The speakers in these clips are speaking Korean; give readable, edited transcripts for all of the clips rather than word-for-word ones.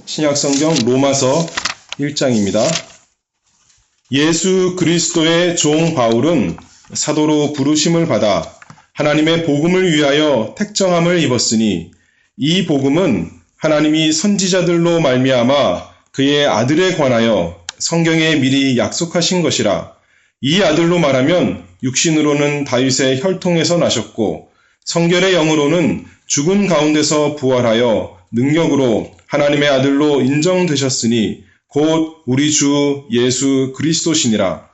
신약성경 로마서 1장입니다. 예수 그리스도의 종 바울은 사도로 부르심을 받아 하나님의 복음을 위하여 택정함을 입었으니 이 복음은 하나님이 선지자들로 말미암아 그의 아들에 관하여 성경에 미리 약속하신 것이라. 이 아들로 말하면 육신으로는 다윗의 혈통에서 나셨고 성결의 영으로는 죽은 가운데서 부활하여 능력으로 하나님의 아들로 인정되셨으니 곧 우리 주 예수 그리스도시니라.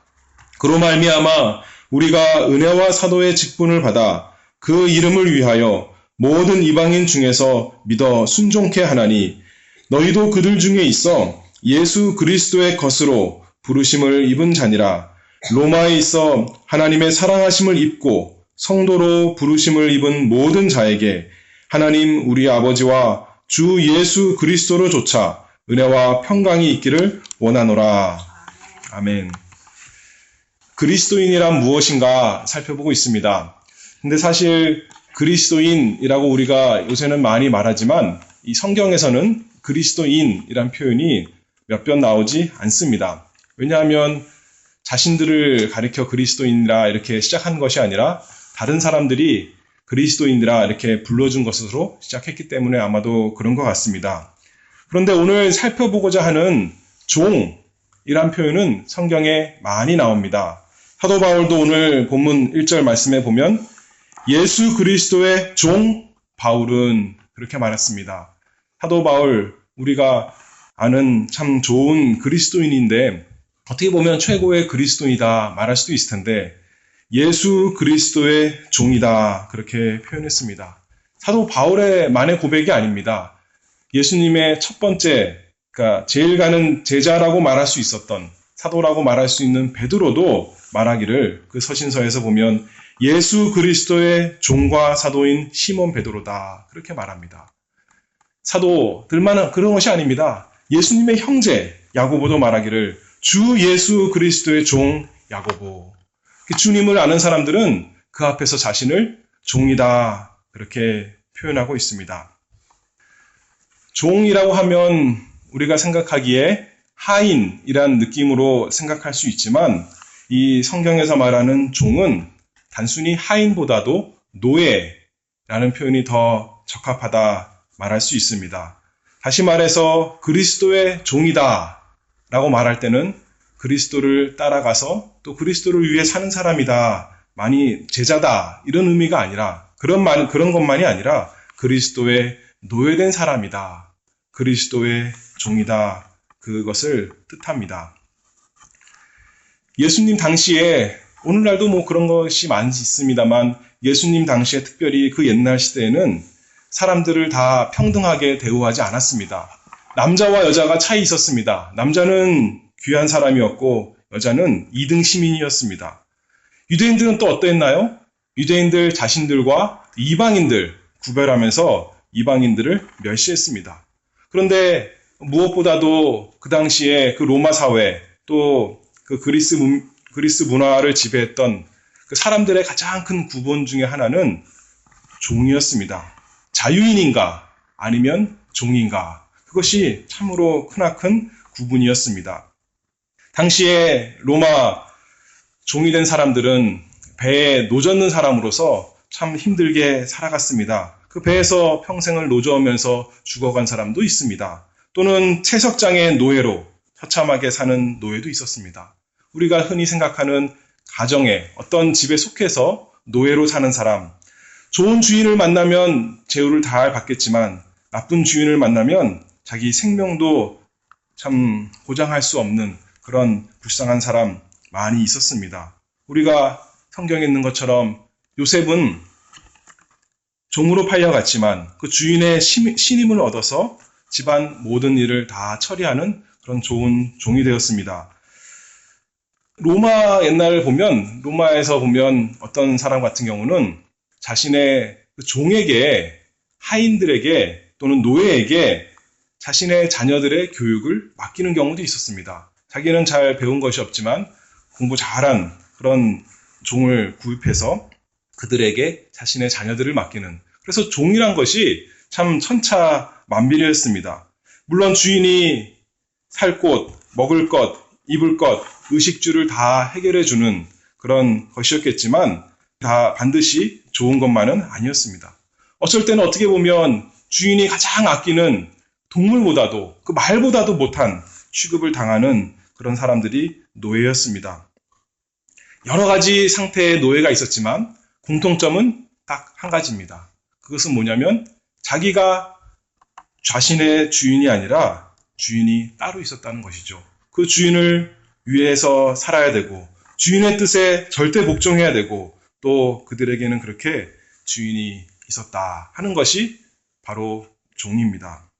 그로 말미암아 우리가 은혜와 사도의 직분을 받아 그 이름을 위하여 모든 이방인 중에서 믿어 순종케 하나니 너희도 그들 중에 있어 예수 그리스도의 것으로 부르심을 입은 자니라. 로마에 있어 하나님의 사랑하심을 입고 성도로 부르심을 입은 모든 자에게 하나님 우리 아버지와 주 예수 그리스도로 조차 은혜와 평강이 있기를 원하노라. 아멘. 그리스도인이란 무엇인가 살펴보고 있습니다. 근데 사실 그리스도인이라고 우리가 요새는 많이 말하지만 이 성경에서는 그리스도인이란 표현이 몇 번 나오지 않습니다. 왜냐하면 자신들을 가리켜 그리스도인이라 이렇게 시작한 것이 아니라 다른 사람들이 그리스도인이라 이렇게 불러준 것으로 시작했기 때문에 아마도 그런 것 같습니다. 그런데 오늘 살펴보고자 하는 종이란 표현은 성경에 많이 나옵니다. 사도 바울도 오늘 본문 1절 말씀에 보면 예수 그리스도의 종 바울은 그렇게 말했습니다. 사도 바울, 우리가 아는 참 좋은 그리스도인인데 어떻게 보면 최고의 그리스도인이다 말할 수도 있을 텐데 예수 그리스도의 종이다 그렇게 표현했습니다. 사도 바울의 만의 고백이 아닙니다. 예수님의 첫 번째, 그러니까 제일 가는 제자라고 말할 수 있었던 사도라고 말할 수 있는 베드로도 말하기를 그 서신서에서 보면 예수 그리스도의 종과 사도인 시몬 베드로다 그렇게 말합니다. 사도들만은 그런 것이 아닙니다. 예수님의 형제 야고보도 말하기를 주 예수 그리스도의 종 야고보. 주님을 아는 사람들은 그 앞에서 자신을 종이다 그렇게 표현하고 있습니다. 종이라고 하면 우리가 생각하기에 하인이란 느낌으로 생각할 수 있지만 이 성경에서 말하는 종은 단순히 하인보다도 노예라는 표현이 더 적합하다 말할 수 있습니다. 다시 말해서 그리스도의 종이다 라고 말할 때는 그리스도를 따라가서 또 그리스도를 위해 사는 사람이다, 많이 제자다 이런 의미가 아니라 그런 것만이 아니라 그리스도의 노예된 사람이다, 그리스도의 종이다 그것을 뜻합니다. 예수님 당시에 오늘날도 뭐 그런 것이 많이 있습니다만 예수님 당시에 특별히 그 옛날 시대에는 사람들을 다 평등하게 대우하지 않았습니다. 남자와 여자가 차이 있었습니다. 남자는 귀한 사람이었고 여자는 2등 시민이었습니다. 유대인들은 또 어떠했나요? 유대인들 자신들과 이방인들 구별하면서 이방인들을 멸시했습니다. 그런데 무엇보다도 그 당시에 그 로마 사회 또 그 그리스 문화를 지배했던 그 사람들의 가장 큰 구분 중에 하나는 종이었습니다. 자유인인가 아니면 종인가 그것이 참으로 크나큰 구분이었습니다. 당시에 로마 종이 된 사람들은 배에 노젓는 사람으로서 참 힘들게 살아갔습니다. 그 배에서 평생을 노저으면서 죽어간 사람도 있습니다. 또는 채석장의 노예로 처참하게 사는 노예도 있었습니다. 우리가 흔히 생각하는 가정에 어떤 집에 속해서 노예로 사는 사람, 좋은 주인을 만나면 제후를 다 받겠지만 나쁜 주인을 만나면 자기 생명도 참 보장할 수 없는 그런 불쌍한 사람 많이 있었습니다. 우리가 성경에 있는 것처럼 요셉은 종으로 팔려갔지만 그 주인의 신임을 얻어서 집안 모든 일을 다 처리하는 그런 좋은 종이 되었습니다. 로마 옛날을 보면 로마에서 보면 어떤 사람 같은 경우는 자신의 그 종에게 하인들에게 또는 노예에게 자신의 자녀들의 교육을 맡기는 경우도 있었습니다. 자기는 잘 배운 것이 없지만 공부 잘한 그런 종을 구입해서 그들에게 자신의 자녀들을 맡기는 그래서 종이란 것이 참 천차만별이었습니다. 물론 주인이 살 곳, 먹을 것, 입을 것, 의식주를 다 해결해 주는 그런 것이었겠지만 다 반드시 좋은 것만은 아니었습니다. 어쩔 때는 어떻게 보면 주인이 가장 아끼는 동물보다도 그 말보다도 못한 취급을 당하는 그런 사람들이 노예였습니다. 여러 가지 상태의 노예가 있었지만 공통점은 딱 한 가지입니다. 그것은 뭐냐면 자기가 자신의 주인이 아니라 주인이 따로 있었다는 것이죠. 그 주인을 위해서 살아야 되고 주인의 뜻에 절대 복종해야 되고 또 그들에게는 그렇게 주인이 있었다 하는 것이 바로 종입니다.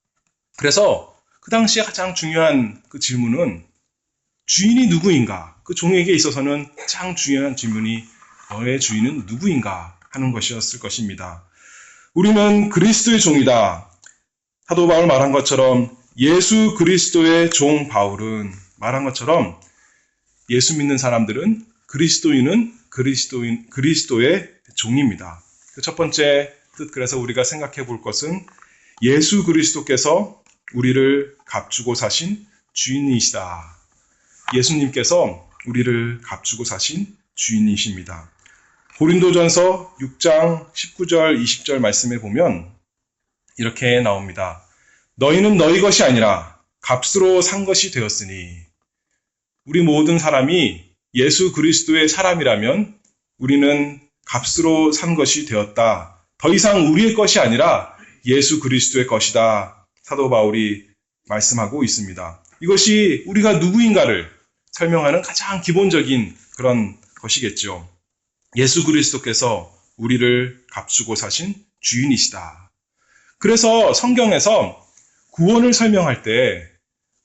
그래서 그 당시에 가장 중요한 그 질문은 주인이 누구인가? 그 종에게 있어서는 가장 중요한 질문이 너의 주인은 누구인가 하는 것이었을 것입니다. 우리는 그리스도의 종이다. 사도 바울 말한 것처럼 예수 그리스도의 종 바울은 말한 것처럼 예수 믿는 사람들은 그리스도인은 그리스도의 종입니다. 그 첫 번째 뜻 그래서 우리가 생각해 볼 것은 예수 그리스도께서 우리를 값주고 사신 주인이시다. 예수님께서 우리를 값주고 사신 주인이십니다. 고린도전서 6장 19절 20절 말씀에 보면 이렇게 나옵니다. 너희는 너희 것이 아니라 값으로 산 것이 되었으니 우리 모든 사람이 예수 그리스도의 사람이라면 우리는 값으로 산 것이 되었다. 더 이상 우리의 것이 아니라 예수 그리스도의 것이다. 사도 바울이 말씀하고 있습니다. 이것이 우리가 누구인가를 설명하는 가장 기본적인 그런 것이겠죠. 예수 그리스도께서 우리를 값주고 사신 주인이시다. 그래서 성경에서 구원을 설명할 때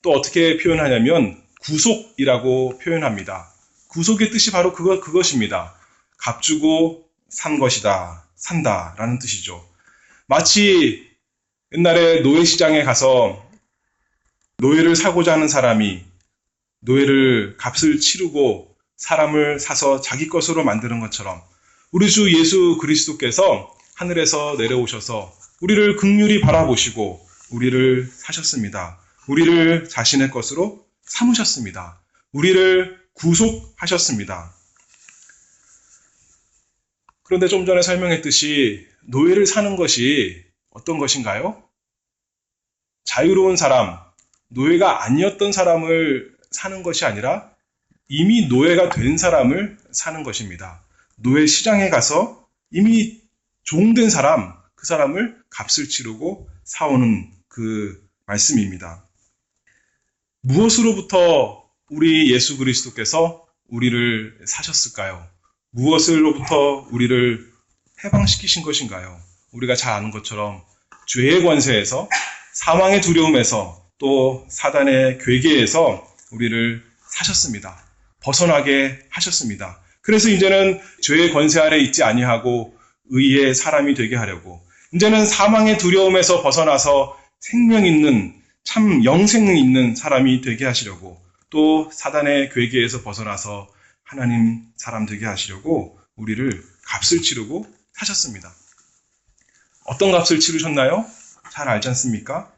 또 어떻게 표현하냐면 구속이라고 표현합니다. 구속의 뜻이 바로 그것입니다. 값주고 산 것이다. 산다라는 뜻이죠. 마치 옛날에 노예시장에 가서 노예를 사고자 하는 사람이 노예를 값을 치르고 사람을 사서 자기 것으로 만드는 것처럼 우리 주 예수 그리스도께서 하늘에서 내려오셔서 우리를 긍휼히 바라보시고 우리를 사셨습니다. 우리를 자신의 것으로 삼으셨습니다. 우리를 구속하셨습니다. 그런데 좀 전에 설명했듯이 노예를 사는 것이 어떤 것인가요? 자유로운 사람, 노예가 아니었던 사람을 사는 것이 아니라 이미 노예가 된 사람을 사는 것입니다. 노예 시장에 가서 이미 종된 사람, 그 사람을 값을 치르고 사오는 그 말씀입니다. 무엇으로부터 우리 예수 그리스도께서 우리를 사셨을까요? 무엇으로부터 우리를 해방시키신 것인가요? 우리가 잘 아는 것처럼 죄의 권세에서 사망의 두려움에서 또 사단의 괴계에서 우리를 사셨습니다. 벗어나게 하셨습니다. 그래서 이제는 죄의 권세 아래 있지 아니하고 의의 사람이 되게 하려고 이제는 사망의 두려움에서 벗어나서 생명 있는 참 영생 있는 사람이 되게 하시려고 또 사단의 괴계에서 벗어나서 하나님 사람 되게 하시려고 우리를 값을 치르고 사셨습니다. 어떤 값을 치르셨나요? 잘 알지 않습니까?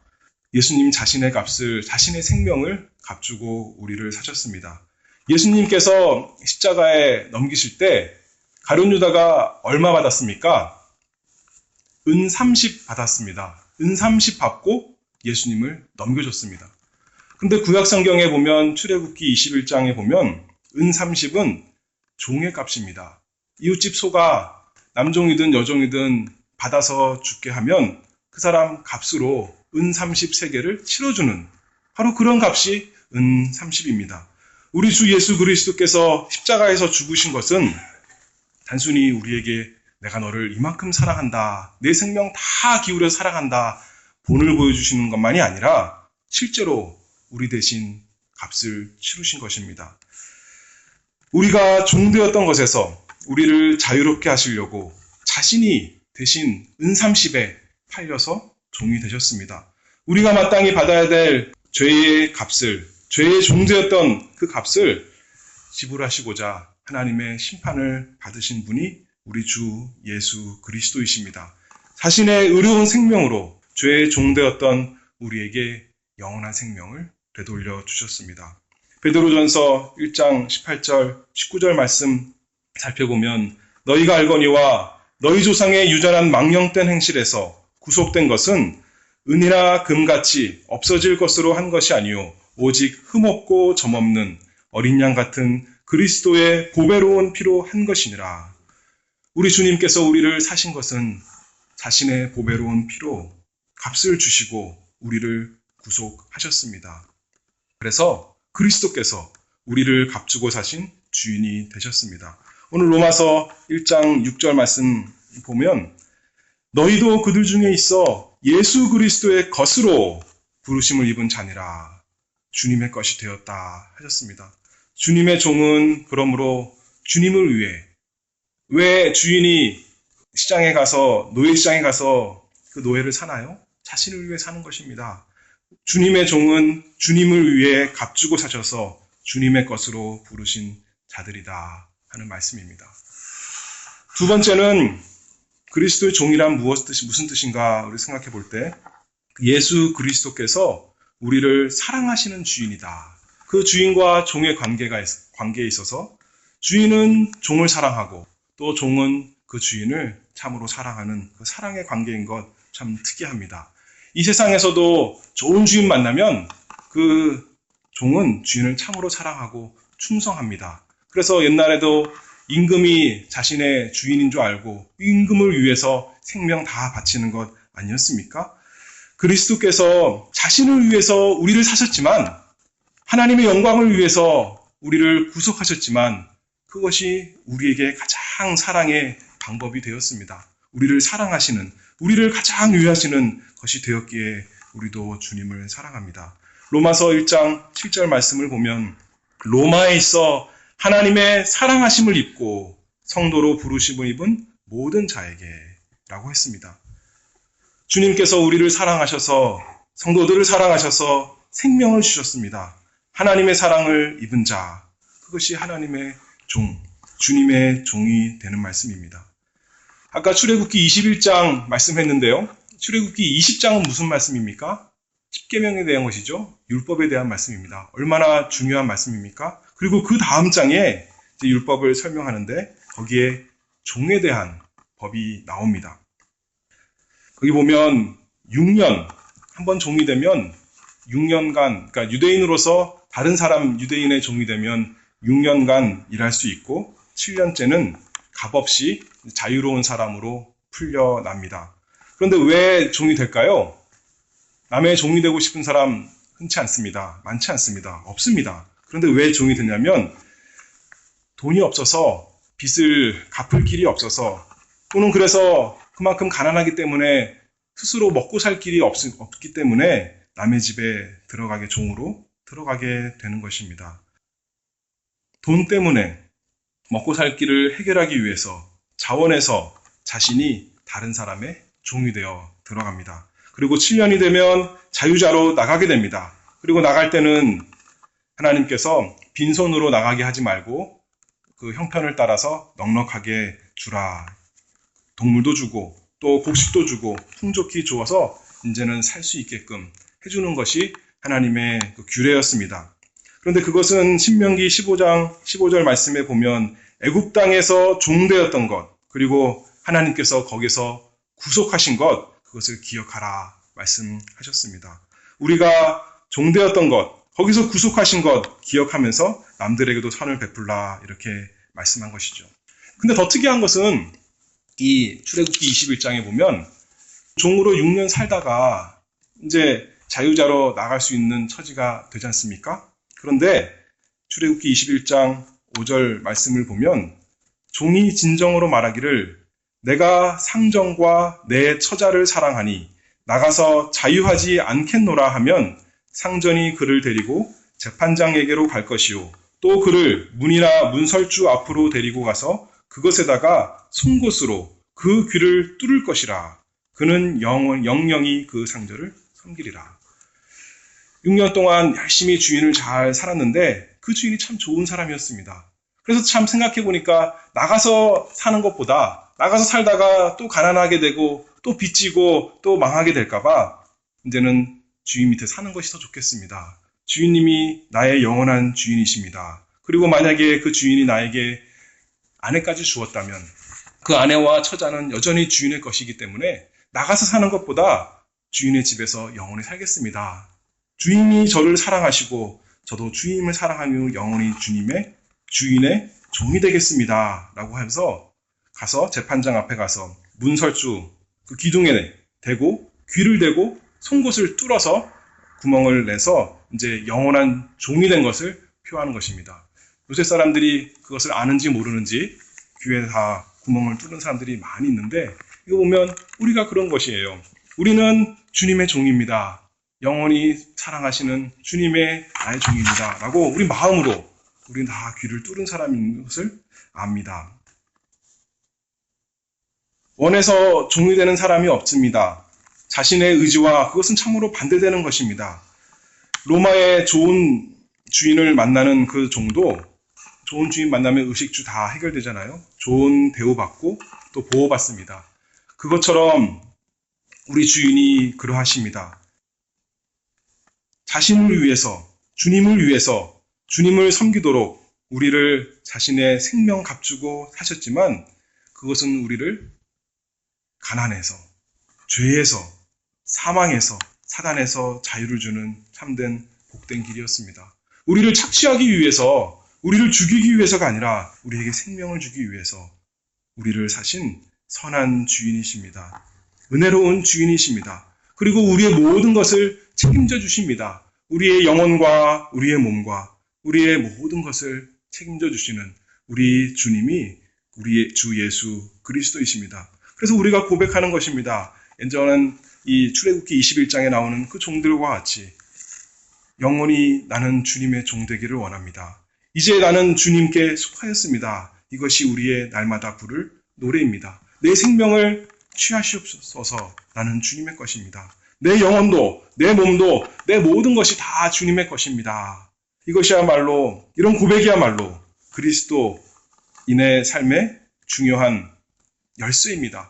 예수님 자신의 값을, 자신의 생명을 값주고 우리를 사셨습니다. 예수님께서 십자가에 넘기실 때 가룟 유다가 얼마 받았습니까? 은 30 받았습니다. 은 30 받고 예수님을 넘겨줬습니다. 근데 구약성경에 보면 출애굽기 21장에 보면 은 30은 종의 값입니다. 이웃집 소가 남종이든 여종이든 받아서 죽게 하면 그 사람 값으로 은 30세겔을 치러주는 바로 그런 값이 은 30입니다. 우리 주 예수 그리스도께서 십자가에서 죽으신 것은 단순히 우리에게 내가 너를 이만큼 사랑한다, 내 생명 다 기울여 사랑한다 본을 보여주시는 것만이 아니라 실제로 우리 대신 값을 치르신 것입니다. 우리가 종되었던 것에서 우리를 자유롭게 하시려고 자신이 대신 은 30에 팔려서 종이 되셨습니다. 우리가 마땅히 받아야 될 죄의 값을, 죄의 종되었던 그 값을 지불하시고자 하나님의 심판을 받으신 분이 우리 주 예수 그리스도이십니다. 자신의 의로운 생명으로 죄의 종되었던 우리에게 영원한 생명을 되돌려 주셨습니다. 베드로전서 1장 18절, 19절 말씀 살펴보면 너희가 알거니와 너희 조상의 유전한 망령된 행실에서 구속된 것은 은이나 금같이 없어질 것으로 한 것이 아니요 오직 흠없고 점없는 어린 양 같은 그리스도의 보배로운 피로 한 것이니라. 우리 주님께서 우리를 사신 것은 자신의 보배로운 피로 값을 주시고 우리를 구속하셨습니다. 그래서 그리스도께서 우리를 값주고 사신 주인이 되셨습니다. 오늘 로마서 1장 6절 말씀 보면 너희도 그들 중에 있어 예수 그리스도의 것으로 부르심을 입은 자니라. 주님의 것이 되었다 하셨습니다. 주님의 종은 그러므로 주님을 위해, 왜 주인이 시장에 가서 노예시장에 가서 그 노예를 사나요? 자신을 위해 사는 것입니다. 주님의 종은 주님을 위해 값주고 사셔서 주님의 것으로 부르신 자들이다 하는 말씀입니다. 두 번째는 그리스도의 종이란 무슨 뜻인가 우리 생각해 볼 때 예수 그리스도께서 우리를 사랑하시는 주인이다. 그 주인과 종의 관계에 있어서 주인은 종을 사랑하고 또 종은 그 주인을 참으로 사랑하는 그 사랑의 관계인 것 참 특이합니다. 이 세상에서도 좋은 주인 만나면 그 종은 주인을 참으로 사랑하고 충성합니다. 그래서 옛날에도 임금이 자신의 주인인 줄 알고 임금을 위해서 생명 다 바치는 것 아니었습니까? 그리스도께서 자신을 위해서 우리를 사셨지만 하나님의 영광을 위해서 우리를 구속하셨지만 그것이 우리에게 가장 사랑의 방법이 되었습니다. 우리를 사랑하시는, 우리를 가장 위하시는 것이 되었기에 우리도 주님을 사랑합니다. 로마서 1장 7절 말씀을 보면 로마에 있어 하나님의 사랑하심을 입고 성도로 부르심을 입은 모든 자에게 라고 했습니다. 주님께서 우리를 사랑하셔서 성도들을 사랑하셔서 생명을 주셨습니다. 하나님의 사랑을 입은 자, 그것이 하나님의 종, 주님의 종이 되는 말씀입니다. 아까 출애굽기 21장 말씀했는데요. 출애굽기 20장은 무슨 말씀입니까? 십계명에 대한 것이죠. 율법에 대한 말씀입니다. 얼마나 중요한 말씀입니까? 그리고 그 다음 장에 이제 율법을 설명하는데 거기에 종에 대한 법이 나옵니다. 거기 보면 6년, 한번 종이 되면 6년간, 그러니까 유대인으로서 다른 사람 유대인의 종이 되면 6년간 일할 수 있고 7년째는 값없이 자유로운 사람으로 풀려납니다. 그런데 왜 종이 될까요? 남의 종이 되고 싶은 사람 흔치 않습니다. 많지 않습니다. 없습니다. 그런데 왜 종이 되냐면 돈이 없어서 빚을 갚을 길이 없어서 또는 그래서 그만큼 가난하기 때문에 스스로 먹고 살 길이 없기 때문에 남의 집에 종으로 들어가게 되는 것입니다. 돈 때문에 먹고 살 길을 해결하기 위해서 자원해서 자신이 다른 사람의 종이 되어 들어갑니다. 그리고 7년이 되면 자유자로 나가게 됩니다. 그리고 나갈 때는 하나님께서 빈손으로 나가게 하지 말고 그 형편을 따라서 넉넉하게 주라. 동물도 주고 또 곡식도 주고 풍족히 주어서 이제는 살 수 있게끔 해주는 것이 하나님의 그 규례였습니다. 그런데 그것은 신명기 15장 15절 말씀에 보면 애굽 땅에서 종되었던 것 그리고 하나님께서 거기서 구속하신 것 그것을 기억하라 말씀하셨습니다. 우리가 종되었던 것 거기서 구속하신 것 기억하면서 남들에게도 선을 베풀라 이렇게 말씀한 것이죠. 근데 더 특이한 것은 이 출애굽기 21장에 보면 종으로 6년 살다가 이제 자유자로 나갈 수 있는 처지가 되지 않습니까? 그런데 출애굽기 21장 5절 말씀을 보면 종이 진정으로 말하기를 내가 상정과 내 처자를 사랑하니 나가서 자유하지 않겠노라 하면 상전이 그를 데리고 재판장에게로 갈 것이요 또 그를 문이나 문설주 앞으로 데리고 가서 그것에다가 송곳으로 그 귀를 뚫을 것이라. 그는 영영이 그 상전을 섬기리라. 6년 동안 열심히 주인을 잘 살았는데 그 주인이 참 좋은 사람이었습니다. 그래서 참 생각해보니까 나가서 사는 것보다 나가서 살다가 또 가난하게 되고 또 빚지고 또 망하게 될까봐 이제는 주인 밑에 사는 것이 더 좋겠습니다. 주인님이 나의 영원한 주인이십니다. 그리고 만약에 그 주인이 나에게 아내까지 주었다면 그 아내와 처자는 여전히 주인의 것이기 때문에 나가서 사는 것보다 주인의 집에서 영원히 살겠습니다. 주인이 저를 사랑하시고 저도 주인을 사랑하며 영원히 주인의 종이 되겠습니다. 라고 하면서 가서 재판장 앞에 가서 문설주 그 기둥에 대고 귀를 대고 송곳을 뚫어서 구멍을 내서 이제 영원한 종이 된 것을 표하는 것입니다. 요새 사람들이 그것을 아는지 모르는지 귀에 다 구멍을 뚫는 사람들이 많이 있는데 이거 보면 우리가 그런 것이에요. 우리는 주님의 종입니다. 영원히 사랑하시는 주님의 나의 종입니다. 라고 우리 마음으로 우리는 다 귀를 뚫은 사람인 것을 압니다. 원해서 종이 되는 사람이 없습니다. 자신의 의지와 그것은 참으로 반대되는 것입니다. 로마의 좋은 주인을 만나는 그 종도 좋은 주인 만나면 의식주 다 해결되잖아요. 좋은 대우받고 또 보호받습니다. 그것처럼 우리 주인이 그러하십니다. 자신을 위해서, 주님을 위해서, 주님을 섬기도록 우리를 자신의 생명 값주고 하셨지만 그것은 우리를 가난에서, 죄에서, 사망에서, 사단에서 자유를 주는 참된 복된 길이었습니다. 우리를 착취하기 위해서, 우리를 죽이기 위해서가 아니라 우리에게 생명을 주기 위해서 우리를 사신 선한 주인이십니다. 은혜로운 주인이십니다. 그리고 우리의 모든 것을 책임져 주십니다. 우리의 영혼과 우리의 몸과 우리의 모든 것을 책임져 주시는 우리 주님이 우리의 주 예수 그리스도이십니다. 그래서 우리가 고백하는 것입니다. 저는 이 출애굽기 21장에 나오는 그 종들과 같이 영원히 나는 주님의 종 되기를 원합니다. 이제 나는 주님께 속하였습니다. 이것이 우리의 날마다 부를 노래입니다. 내 생명을 취하시옵소서. 나는 주님의 것입니다. 내 영혼도, 내 몸도, 내 모든 것이 다 주님의 것입니다. 이것이야말로, 이런 고백이야말로 그리스도인의 삶의 중요한 열쇠입니다.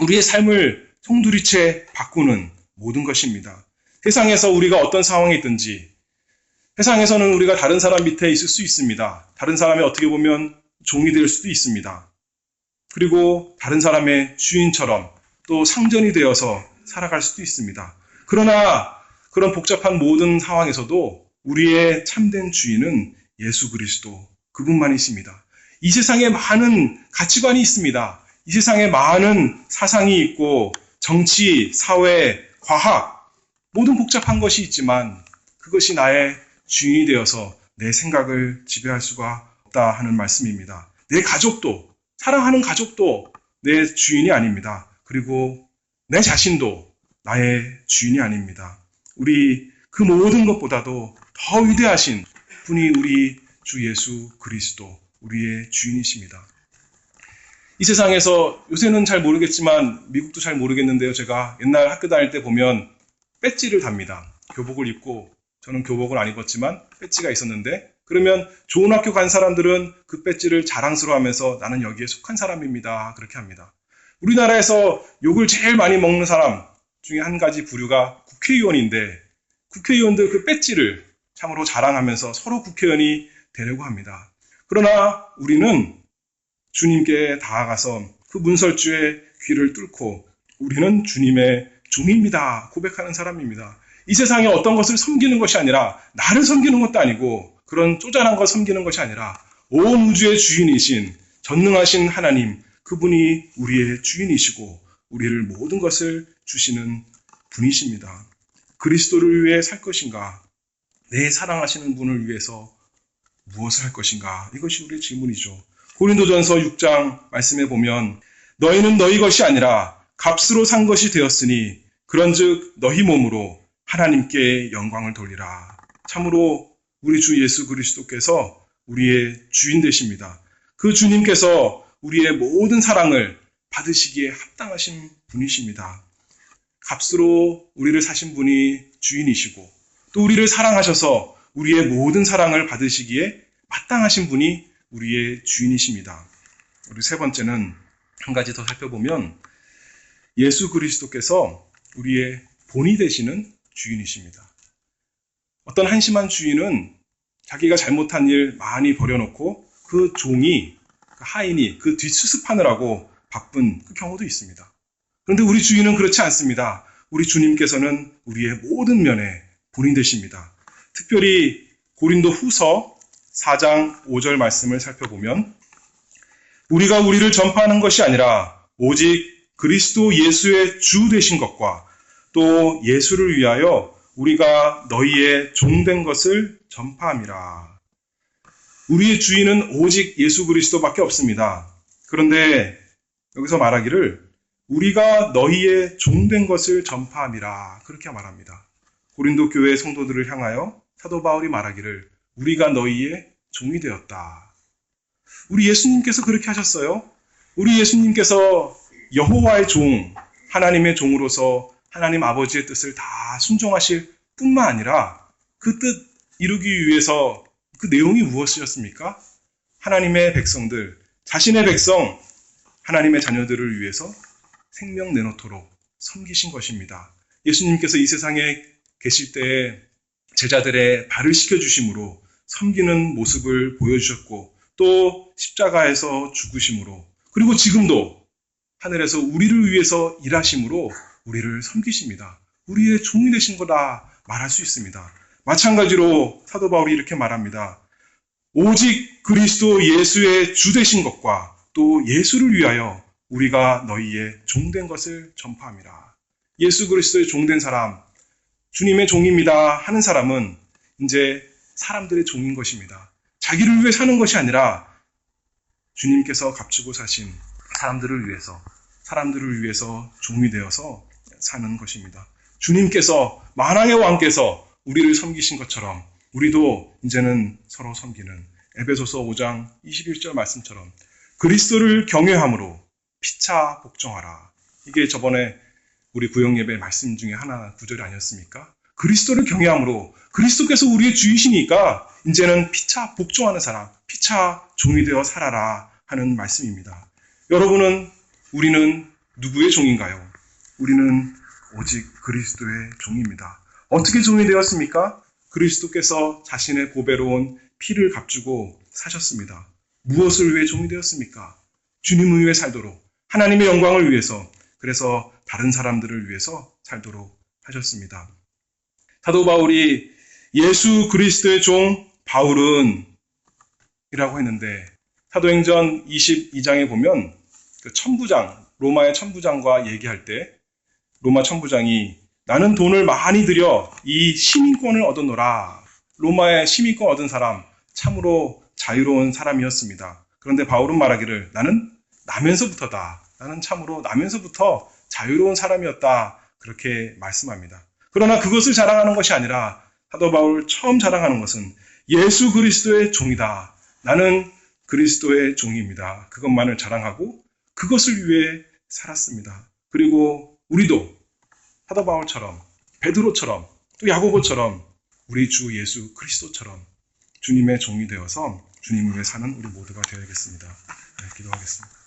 우리의 삶을 송두리째 바꾸는 모든 것입니다. 세상에서 우리가 어떤 상황에 있든지 세상에서는 우리가 다른 사람 밑에 있을 수 있습니다. 다른 사람이 어떻게 보면 종이 될 수도 있습니다. 그리고 다른 사람의 주인처럼 또 상전이 되어서 살아갈 수도 있습니다. 그러나 그런 복잡한 모든 상황에서도 우리의 참된 주인은 예수 그리스도 그분만이십니다. 이 세상에 많은 가치관이 있습니다. 이 세상에 많은 사상이 있고 정치, 사회, 과학 모든 복잡한 것이 있지만 그것이 나의 주인이 되어서 내 생각을 지배할 수가 없다 하는 말씀입니다. 내 가족도, 사랑하는 가족도 내 주인이 아닙니다. 그리고 내 자신도 나의 주인이 아닙니다. 우리 그 모든 것보다도 더 위대하신 분이 우리 주 예수 그리스도, 우리의 주인이십니다. 이 세상에서 요새는 잘 모르겠지만 미국도 잘 모르겠는데요. 제가 옛날 학교 다닐 때 보면 배지를 답니다. 교복을 입고 저는 교복을 안 입었지만 배지가 있었는데 그러면 좋은 학교 간 사람들은 그 배지를 자랑스러워하면서 나는 여기에 속한 사람입니다. 그렇게 합니다. 우리나라에서 욕을 제일 많이 먹는 사람 중에 한 가지 부류가 국회의원인데 국회의원들 그 배지를 참으로 자랑하면서 서로 국회의원이 되려고 합니다. 그러나 우리는 주님께 다가가서 그 문설주의 귀를 뚫고 우리는 주님의 종입니다. 고백하는 사람입니다. 이 세상에 어떤 것을 섬기는 것이 아니라 나를 섬기는 것도 아니고 그런 쪼잔한 것 섬기는 것이 아니라 온 우주의 주인이신 전능하신 하나님 그분이 우리의 주인이시고 우리를 모든 것을 주시는 분이십니다. 그리스도를 위해 살 것인가? 내 사랑하시는 분을 위해서 무엇을 할 것인가? 이것이 우리의 질문이죠. 고린도전서 6장 말씀에 보면 너희는 너희 것이 아니라 값으로 산 것이 되었으니 그런즉 너희 몸으로 하나님께 영광을 돌리라. 참으로 우리 주 예수 그리스도께서 우리의 주인 되십니다. 그 주님께서 우리의 모든 사랑을 받으시기에 합당하신 분이십니다. 값으로 우리를 사신 분이 주인이시고 또 우리를 사랑하셔서 우리의 모든 사랑을 받으시기에 마땅하신 분이 우리의 주인이십니다. 우리 세 번째는 한 가지 더 살펴보면 예수 그리스도께서 우리의 본이 되시는 주인이십니다. 어떤 한심한 주인은 자기가 잘못한 일 많이 버려놓고 그 종이, 그 하인이 그 뒷수습하느라고 바쁜 그 경우도 있습니다. 그런데 우리 주인은 그렇지 않습니다. 우리 주님께서는 우리의 모든 면에 본인 되십니다. 특별히 고린도 후서 4장 5절 말씀을 살펴보면 우리가 우리를 전파하는 것이 아니라 오직 그리스도 예수의 주 되신 것과 또 예수를 위하여 우리가 너희의 종된 것을 전파함이라. 우리의 주인은 오직 예수 그리스도밖에 없습니다. 그런데 여기서 말하기를 우리가 너희의 종된 것을 전파함이라 그렇게 말합니다. 고린도 교회 성도들을 향하여 사도 바울이 말하기를 우리가 너희의 종이 되었다. 우리 예수님께서 그렇게 하셨어요. 우리 예수님께서 여호와의 종, 하나님의 종으로서 하나님 아버지의 뜻을 다 순종하실 뿐만 아니라 그 뜻 이루기 위해서 그 내용이 무엇이었습니까? 하나님의 백성들, 자신의 백성, 하나님의 자녀들을 위해서 생명 내놓도록 섬기신 것입니다. 예수님께서 이 세상에 계실 때에 제자들의 발을 씻겨주심으로 섬기는 모습을 보여주셨고 또 십자가에서 죽으심으로 그리고 지금도 하늘에서 우리를 위해서 일하심으로 우리를 섬기십니다. 우리의 종이 되신 거다 말할 수 있습니다. 마찬가지로 사도 바울이 이렇게 말합니다. 오직 그리스도 예수의 주 되신 것과 또 예수를 위하여 우리가 너희의 종된 것을 전파함이라. 예수 그리스도의 종된 사람, 주님의 종입니다 하는 사람은 이제 사람들의 종인 것입니다. 자기를 위해 사는 것이 아니라 주님께서 값주고 사신 사람들을 위해서 종이 되어서 사는 것입니다. 주님께서 만왕의 왕께서 우리를 섬기신 것처럼 우리도 이제는 서로 섬기는 에베소서 5장 21절 말씀처럼 그리스도를 경외함으로 피차 복종하라. 이게 저번에 우리 구역예배 말씀 중에 하나 구절이 아니었습니까? 그리스도를 경외함으로 그리스도께서 우리의 주이시니까 이제는 피차 복종하는 사람, 피차 종이 되어 살아라 하는 말씀입니다. 우리는 누구의 종인가요? 우리는 오직 그리스도의 종입니다. 어떻게 종이 되었습니까? 그리스도께서 자신의 보배로운 피를 값주고 사셨습니다. 무엇을 위해 종이 되었습니까? 주님을 위해 살도록, 하나님의 영광을 위해서, 그래서 다른 사람들을 위해서 살도록 하셨습니다. 사도 바울이 예수 그리스도의 종 바울은 이라고 했는데 사도행전 22장에 보면 그 천부장, 로마의 천부장과 얘기할 때 로마 천부장이 나는 돈을 많이 들여 이 시민권을 얻어노라. 로마의 시민권 얻은 사람 참으로 자유로운 사람이었습니다. 그런데 바울은 말하기를 나는 나면서부터다. 나는 참으로 나면서부터 자유로운 사람이었다. 그렇게 말씀합니다. 그러나 그것을 자랑하는 것이 아니라 사도 바울 처음 자랑하는 것은 예수 그리스도의 종이다. 나는 그리스도의 종입니다. 그것만을 자랑하고 그것을 위해 살았습니다. 그리고 우리도 사도 바울처럼 베드로처럼 또 야고보처럼 우리 주 예수 그리스도처럼 주님의 종이 되어서 주님을 위해 사는 우리 모두가 되어야겠습니다. 네, 기도하겠습니다.